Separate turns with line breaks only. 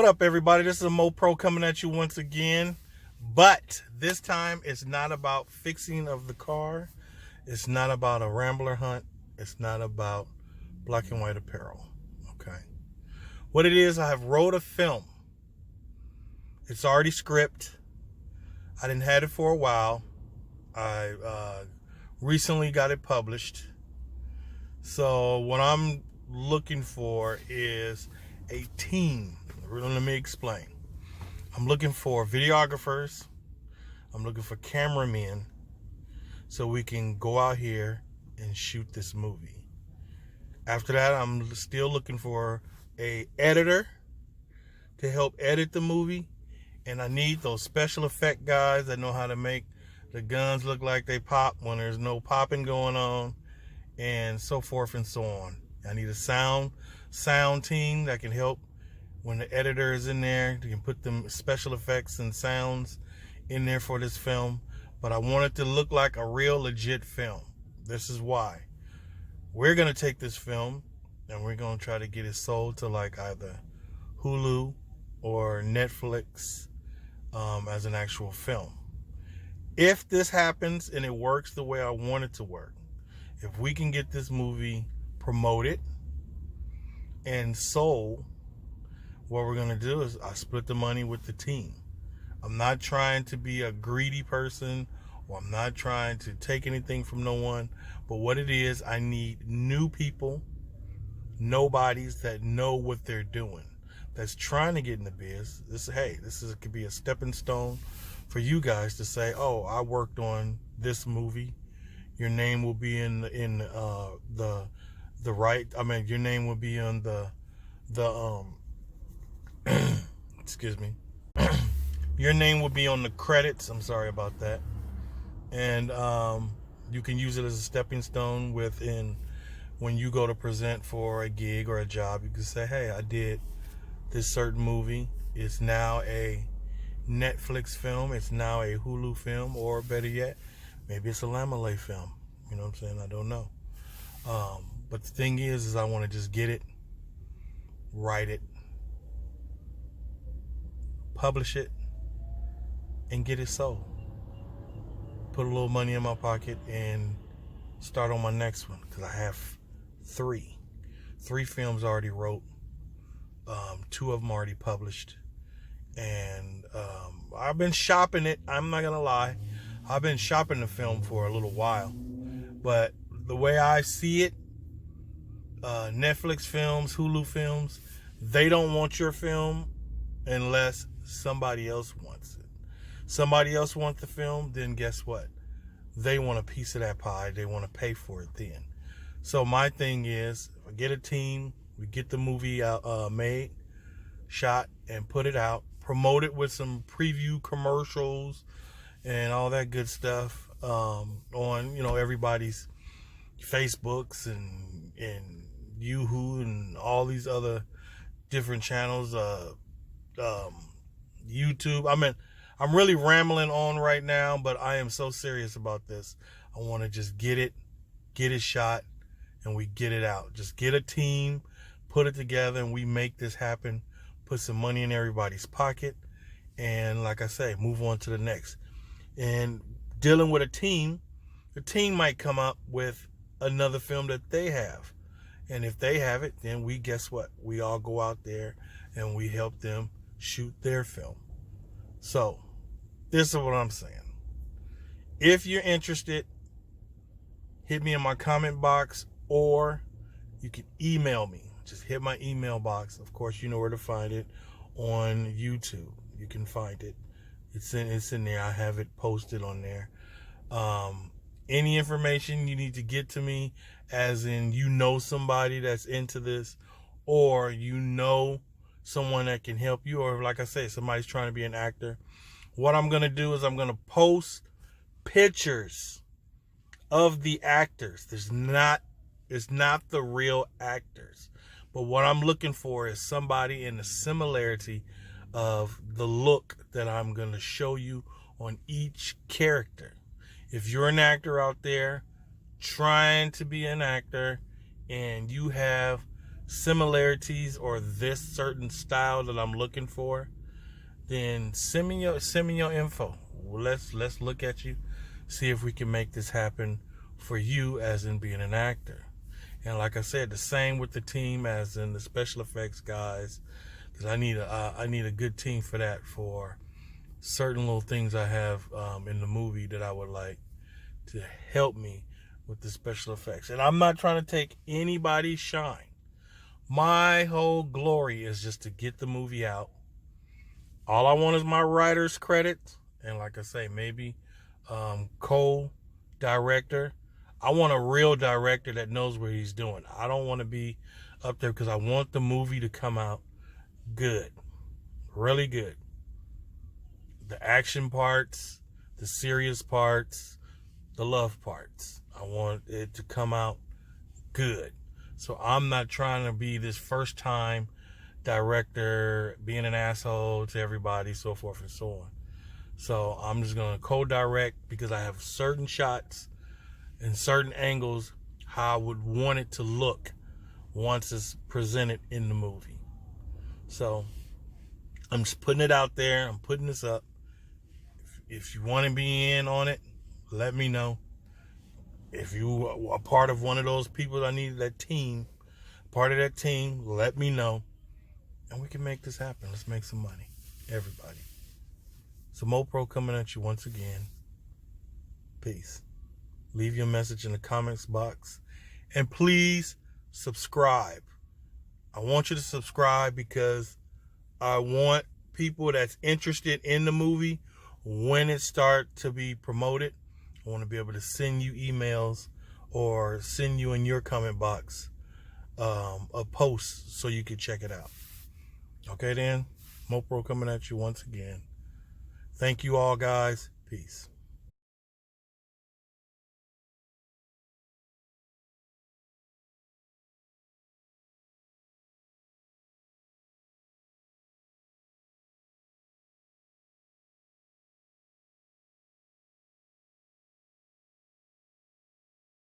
up, everybody? This is Mo Pro coming at you once again. But this time, it's not about fixing of the car. It's not about a Rambler hunt. It's not about black and white apparel. Okay. What it is, I have wrote a film. It's already script. I didn't have it for a while. I recently got it published. So what I'm looking for is a team. Let me explain. I'm looking for videographers. I'm looking for cameramen so we can go out here and shoot this movie. After that, I'm still looking for a editor to help edit the movie. And I need those special effect guys that know how to make the guns look like they pop when there's no popping going on, and so forth and so on. I need a sound team that can help when the editor is in there. You can put them special effects and sounds in there for this film. But I want it to look like a real legit film. This is why. We're going to take this film and we're going to try to get it sold to like either Hulu or Netflix as an actual film. If this happens and it works the way I want it to work, if we can get this movie promoted and sold, what we're going to do is I split the money with the team. I'm not trying to be a greedy person, or I'm not trying to take anything from no one. But what it is, I need new people, nobodies that know what they're doing, that's trying to get in the biz. This could be a stepping stone for you guys to say, oh, I worked on this movie. Your name will be in the right. I mean, your name will be on the excuse me. Your name will be on the credits. I'm sorry about that. And you can use it as a stepping stone when you go to present for a gig or a job. You can say, hey, I did this certain movie. It's now a Netflix film. It's now a Hulu film, or better yet, maybe it's a Lamalay film. You know what I'm saying? I don't know. But the thing is I want to just get it, write it, publish it, and get it sold. Put a little money in my pocket and start on my next one, because I have three films already wrote. 2 of them already published. And I've been shopping it. I'm not going to lie. I've been shopping the film for a little while. But the way I see it, Netflix films, Hulu films, they don't want your film unless somebody else wants it. Somebody else wants the film, then guess what? They want a piece of that pie. They want to pay for it then. So my thing is, if I get a team, we get the movie made, shot, and put it out, promote it with some preview commercials and all that good stuff on everybody's Facebooks and Yoohoo and all these other different channels, YouTube. I mean, I'm really rambling on right now, but I am so serious about this. I want to just get it shot, and we get it out. Just get a team, put it together, and we make this happen. Put some money in everybody's pocket, and like I say, move on to the next. And dealing with a team, the team might come up with another film that they have. And if they have it, then guess what? We all go out there and we help them shoot their film. So, this is what I'm saying. If you're interested, hit me in my comment box, or you can email me. Just hit my email box. Of course, you know where to find it on YouTube. You can find it. It's in there. I have it posted on there. Any information you need to get to me, as in somebody that's into this, or someone that can help you, or like I say, somebody's trying to be an actor. What I'm going to do is I'm going to post pictures of the actors. It's not the real actors. But what I'm looking for is somebody in the similarity of the look that I'm going to show you on each character. If you're an actor out there trying to be an actor and you have similarities or this certain style that I'm looking for, then send me your info. Let's look at you, see if we can make this happen for you as in being an actor. And like I said, the same with the team as in the special effects guys, because I need a good team for that, for certain little things I have in the movie that I would like to help me with the special effects. And I'm not trying to take anybody's shine. My whole glory is just to get the movie out. All I want is my writer's credit, and like I say, maybe co-director. I want a real director that knows what he's doing. I don't want to be up there because I want the movie to come out good, really good. The action parts, the serious parts, the love parts. I want it to come out good. So I'm not trying to be this first time director, being an asshole to everybody, so forth and so on. So I'm just going to co-direct because I have certain shots and certain angles how I would want it to look once it's presented in the movie. So I'm just putting it out there. I'm putting this up. If you want to be in on it, let me know. If you are part of one of those people that need that team, part of that team, let me know. And we can make this happen. Let's make some money. Everybody. So MoPro coming at you once again. Peace. Leave your message in the comments box. And please subscribe. I want you to subscribe because I want people that's interested in the movie, when it starts to be promoted, I want to be able to send you emails or send you in your comment box a post so you can check it out. Okay then, MoPro coming at you once again. Thank you all, guys. Peace.